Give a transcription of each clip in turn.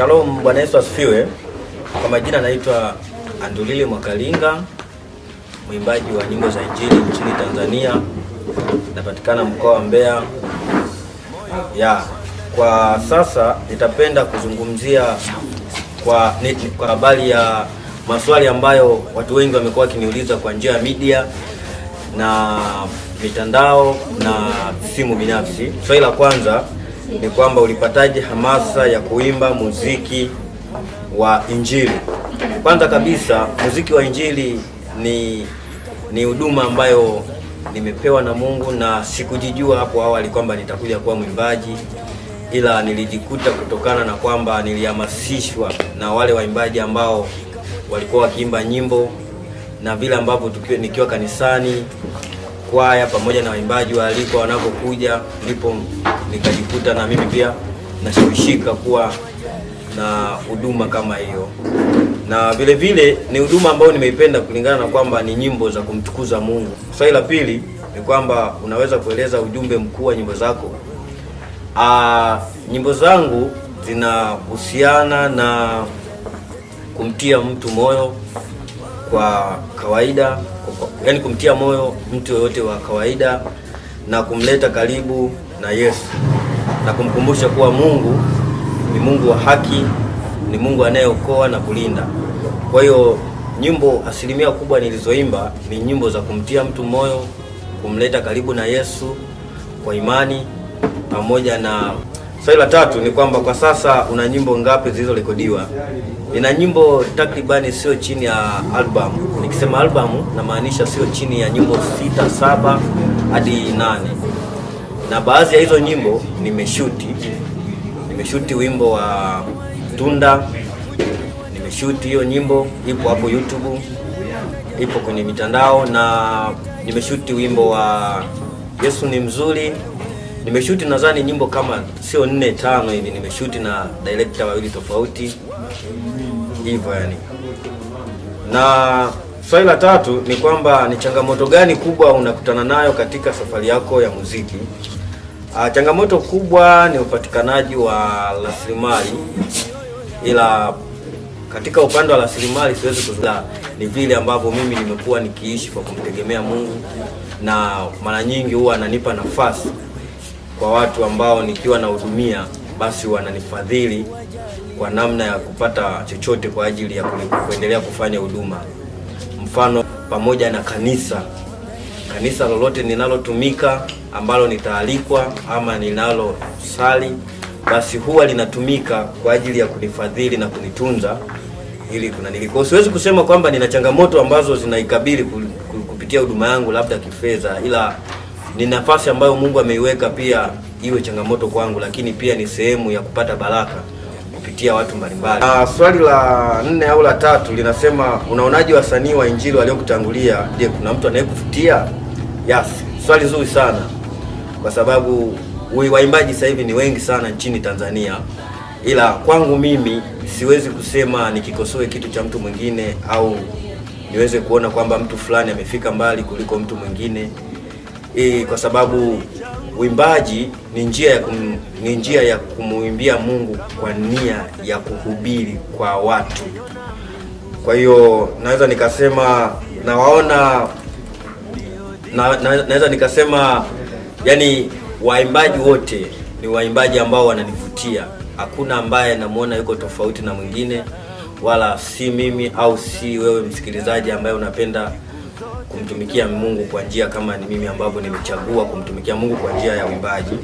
Shalom, Bwana Yesu asifiwe. Kwa majina naitwa Andulile Mwakalinga, mwimbaji wa nyimbo za injili nchini Tanzania. Napatikana mkoa wa Mbeya. Kwa sasa nitapenda kuzungumzia kwa habari ya maswali ambayo watu wengi wamekuwa wakiniuliza kwa njia ya media na mitandao na simu binafsi. Swali la kwanza ni kwamba ulipataje hamasa ya kuimba muziki wa injili? Kwanza kabisa, muziki wa injili ni huduma ambayo nimepewa na Mungu, na sikujijua hapo awali kwamba nitakuja kuwa mwimbaji, ila nilijikuta kutokana na kwamba nilihamasishwa na wale waimbaji ambao walikuwa wakiimba nyimbo, na vile ambavyo nikiwa kanisani, kwaya pamoja na waimbaji walikuwa wanapokuja, ndipo nikajikuta na mimi pia nashawishika kuwa na huduma kama hiyo. Na vile vile ni huduma ambayo nimeipenda kulingana na kwamba ni nyimbo za kumtukuza Mungu. Swali la pili ni kwamba unaweza kueleza ujumbe mkuu wa nyimbo zako? Nyimbo zangu zinahusiana na kumtia mtu moyo kwa kawaida, yaani kumtia moyo mtu yoyote wa kawaida na kumleta karibu na Yesu, na kumkumbusha kuwa Mungu ni Mungu wa haki, ni Mungu anayeokoa na kulinda. Kwa hiyo nyimbo asilimia kubwa nilizoimba ni nyimbo za kumtia mtu moyo, kumleta karibu na Yesu kwa imani pamoja na. Swali la tatu ni kwamba kwa sasa una nyimbo ngapi zilizorekodiwa? Nina nyimbo takribani sio chini ya album. Nikisema album namaanisha sio chini ya nyimbo 6, 7 hadi 8. Na baadhi ya hizo nyimbo nimeshuti wimbo wa Tunda. Nimeshuti hiyo nyimbo, ipo hapo YouTube, ipo kwenye mitandao. Na nimeshuti wimbo wa Yesu ni mzuri. Nimeshuti nadhani nyimbo kama sio 4, 5 hivi. Nimeshuti na director wawili tofauti hivyo yani. Na swali la tatu ni kwamba ni changamoto gani kubwa unakutana nayo katika safari yako ya muziki? Changamoto kubwa ni upatikanaji wa rasilimali, ila katika upande wa rasilimali siwezi kuzungumza. Ni vile ambavyo mimi nimekuwa nikiishi kwa kumtegemea Mungu, na mara nyingi huwa ananipa nafasi kwa watu ambao nikiwa nahudumia basi wananifadhili kwa namna ya kupata chochote kwa ajili ya kuendelea kufanya huduma. Mfano, pamoja na kanisa lolote ninalotumika ambalo nitaalikwa ama ninalosali, basi huwa linatumika kwa ajili ya kunifadhili na kunitunza ili kunanilikuwa. Siwezi kusema kwamba nina changamoto ambazo zinaikabili kupitia huduma yangu labda kifedha, ila ni nafasi ambayo Mungu ameiweka pia iwe changamoto kwangu, lakini pia ni sehemu ya kupata baraka kupitia watu mbalimbali. Swali la 4 au la 3 linasema unaonaje wasanii wa injili waliokutangulia? Je, kuna mtu anayekufutia? Yes, swali zuri sana, kwa sababu waimbaji sasa hivi ni wengi sana nchini Tanzania, ila kwangu mimi siwezi kusema nikikosoe kitu cha mtu mwingine au niweze kuona kwamba mtu fulani amefika mbali kuliko mtu mwingine. Kwa sababu uimbaji ni njia ya kumuimbia Mungu kwa nia ya kuhubiri kwa watu. Kwa hiyo naweza nikasema yani waimbaji wote ni waimbaji ambao wananivutia. Hakuna ambaye namuona yuko tofauti na mwingine, wala si mimi au si wewe msikilizaji ambaye unapenda kumtumikia Mungu kwa njia kama ni mimi ambavyo nimechagua kumtumikia Mungu kwa njia ya uimbaji.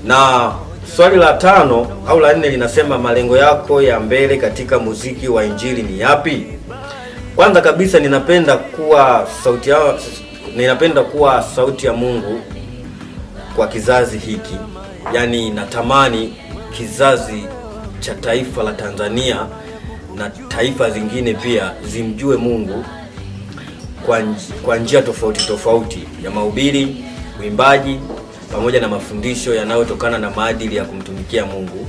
Na swali la 5 au la 4 linasema malengo yako ya mbele katika muziki wa injili ni yapi? Kwanza kabisa ninapenda kuwa sauti ya Mungu kwa kizazi hiki. Yaani natamani kizazi cha taifa la Tanzania na taifa zingine pia zimjue Mungu kwa njia tofauti ya mahubiri, uimbaji pamoja na mafundisho yanayotokana na maadili ya kumtumikia Mungu.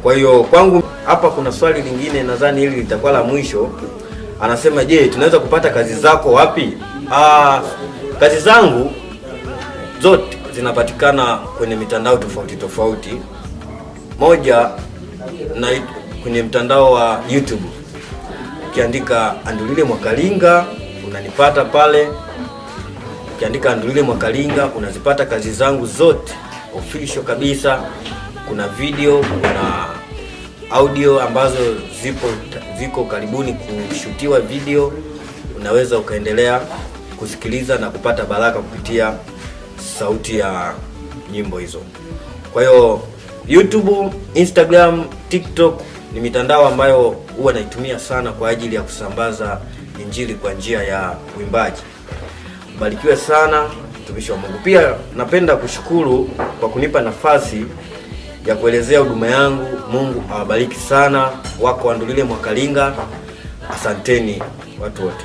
Kwa hiyo kwangu hapa kuna swali lingine, nadhani hili litakuwa la mwisho. Anasema, je, tunaweza kupata kazi zako wapi? Kazi zangu zote zinapatikana kwenye mitandao tofauti. Moja kwenye mtandao wa YouTube. Ukiandika Andulile Mwakalinga unanipata pale. Ukiandika Andulile Mwakalinga unazipata kazi zangu zote official kabisa. Kuna video, kuna audio ambazo ziko karibuni kushutiwa video. Unaweza ukaendelea kusikiliza na kupata baraka kupitia sauti ya nyimbo hizo. Kwa hiyo YouTube, Instagram, TikTok ni mitandao ambayo huwa naitumia sana kwa ajili ya kusambaza injili kwa njia ya uimbaji. Barikiwe sana mtumishi wa Mungu. Pia napenda kushukuru kwa kunipa nafasi ya kuelezea huduma yangu. Mungu awabariki sana wako Andulile Mwakalinga. Asanteni watu wote.